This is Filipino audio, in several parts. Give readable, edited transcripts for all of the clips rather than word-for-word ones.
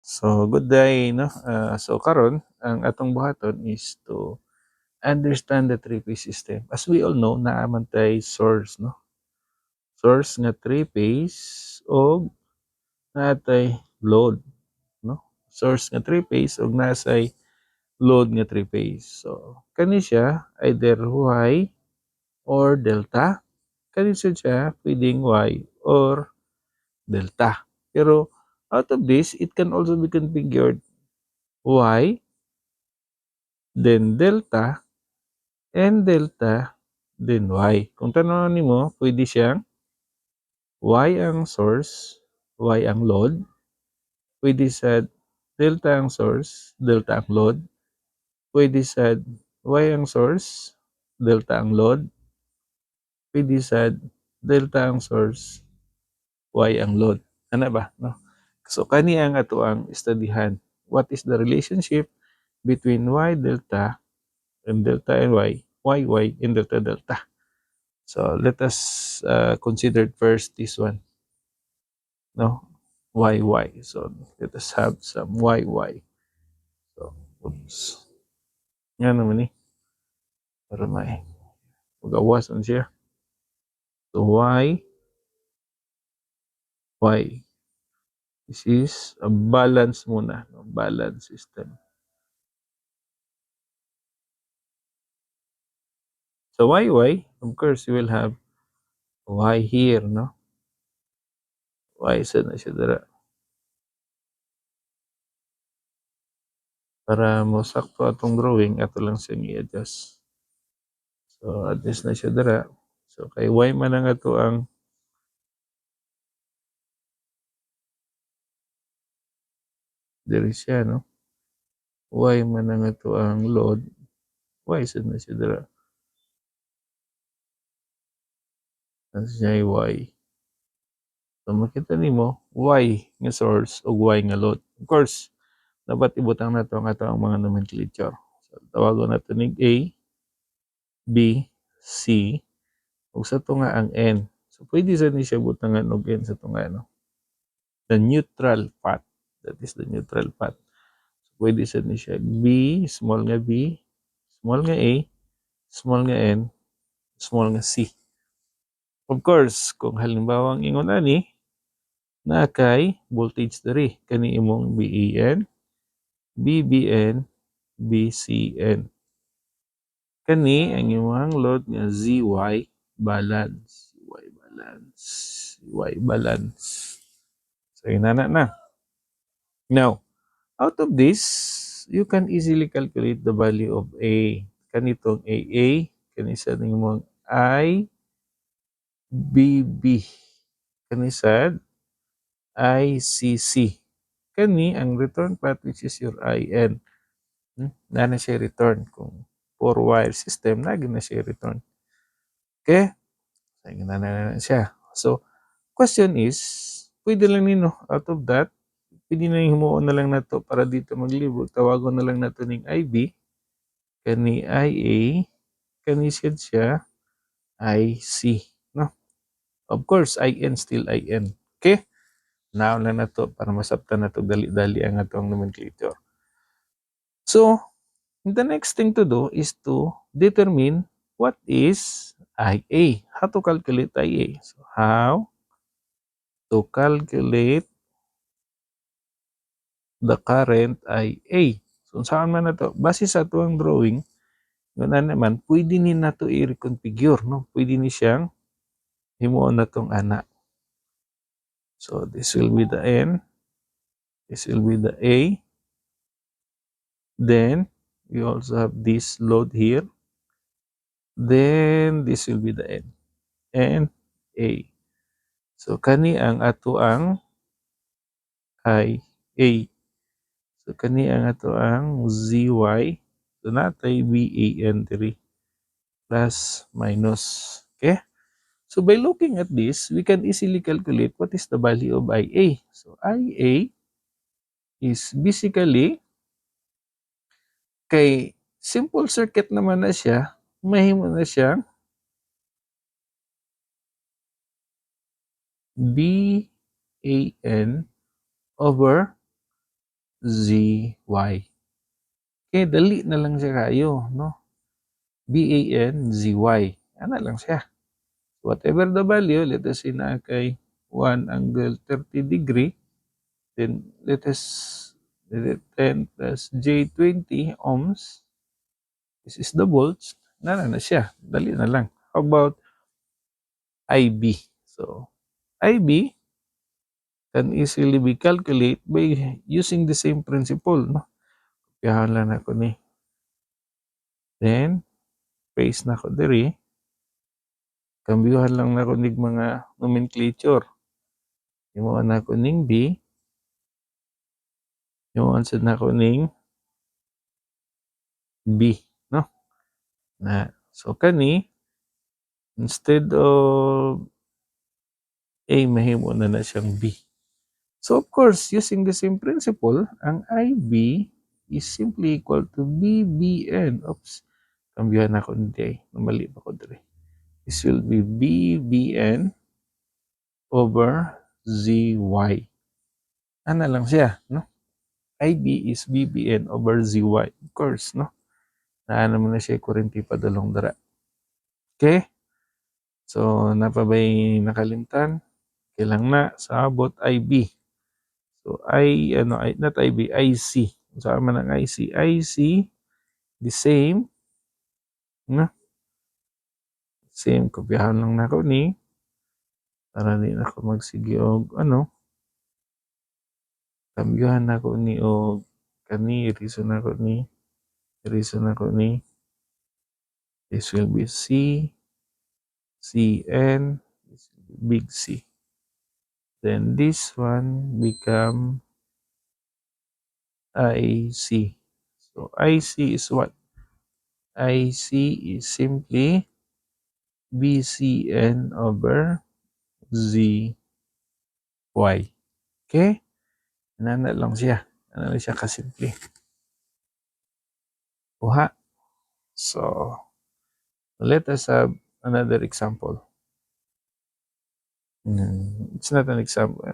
So good day, no? So karon ang atong buhaton is to understand the three-phase system. As we all know, naaman tay source, no? Source nga three-phase og natay load, no? Source nga three-phase og nasay load nga three-phase. So kani siya either Y or delta. Kani siya pwedeng Y or delta. Pero out of this, it can also be configured Y, then delta, and delta, then Y. Kung tanong nimo, pwede siyang Y ang source, Y ang load. Pwede sa delta ang source, delta ang load. Pwede sa Y ang source, delta ang load. Pwede sa delta ang source, Y ang load. Ano ba? No? So, kani ang ato ang studyhan. What is the relationship between Y delta and delta and Y, and delta delta. So let us consider first this one, no? Y. So let us have some Y. So, oops. Nga naman eh. Para may magawasan siya. So Y. This is a balance muna, no? Balance system. So Y, of course, you will have Y here, no? Y sa na siya dara. Para mo sakto atong drawing, ato lang siyang i-adjust. So, adjust na siya dara. So, kay Y man ang ato ang diri siya, no? Y man ang ato ang load. Y sad na siya dira. Nasa siya Y. So, makita nimo Y nga source o Y nga load. Of course, dapat ibutang nato ang ato ang mga nomenclature. So, tawagon nato ning A, B, C, ug sa to nga ang N. So, pwede sa ni siya butangan og N sa to nga, no? The neutral path. That is the neutral path. So, pwede sa ni siya B, small nga B, small nga A, small nga N, small nga C. Of course, kung halimbawa ang ingon ani na kay voltage diri kani imong BEN, BBN, BCN. Kani ang imong load nga ZY balance, Y balance, Y balance. So inana na. Now, out of this, you can easily calculate the value of A. Kanitong AA, kani sa imong IBB. Kani sad ICC. Kani ang return path which is your IN. Na siya return. Kung 4-wire system, na siya return. Okay? So, na siya. So, question is, pwede lang nino out of that, pwede na yung humuon na lang na to para dito maglibot. Tawagon na lang nato ning IB, kani IA, kani siya IC. No? Of course, IN still IN. Okay? Now lang na to para masabtan na to dali-dali ang atong nomenclature. So, the next thing to do is to determine what is IA. How to calculate IA? So, how to calculate the current IA? So, saan man na to? Base sa tuwang drawing, yun na naman, pwede ni na to i-reconfigure, no? Pwede ni siyang himuon na tong ana. So, this will be the N. This will be the A. Then, we also have this load here. Then, this will be the N. And A. So, kani ang ato ang I A. So, kani ang ato ang ZY. So, natay BAN diri. Plus, minus. Okay? So, by looking at this, we can easily calculate what is the value of IA. So, IA is basically, kay simple circuit naman na siya, mahimo na siyang BAN over ZY. Okay, dali na lang siya kayo, no? BANZY. Ano lang siya. Whatever the value, let us say na kay 1 angle 30 degree, then let it 10 plus J20 ohms. This is the volts. Na siya. Dali na lang. How about IB? So, IB can easily be calculated by using the same principle, no? Kaya lang ako ni. Then, paste na ko diri. Kambyuhan lang na ko nig mga nomenclature. Himuan na ko ning B. Himuan sad na ko ning B, no? Na, so kani, instead of A, mahimo na siyang B. So of course, using the same principle, ang IB is simply equal to BBN. Oops, kambyuhan na ko hindi. Mali pa ko diri. This will be BBN over ZY. Ano lang siya, no? IB is BBN over ZY. Of course, no? Naano mo na siya kurente padulong dara. Okay? So, napabay nakalimtan. Kailang na sa abot IB. So, not IB, IC. Sa man ang IC. IC, the same, no? Same, kopyahan lang na ko ni. Para di na ako magsige og kambyuhan na ko ni og kani, reason na ko ni. This will be C, CN, this will be big C. Then this one become IC. So IC is what? IC is simply BCN over ZY. Okay? Ano lang siya. Ano lang siya kasimple. Kuha. So, let us have another example. It's not an example.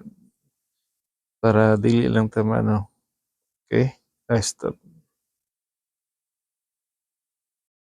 Para dili lang tama, no? Okay? Stop.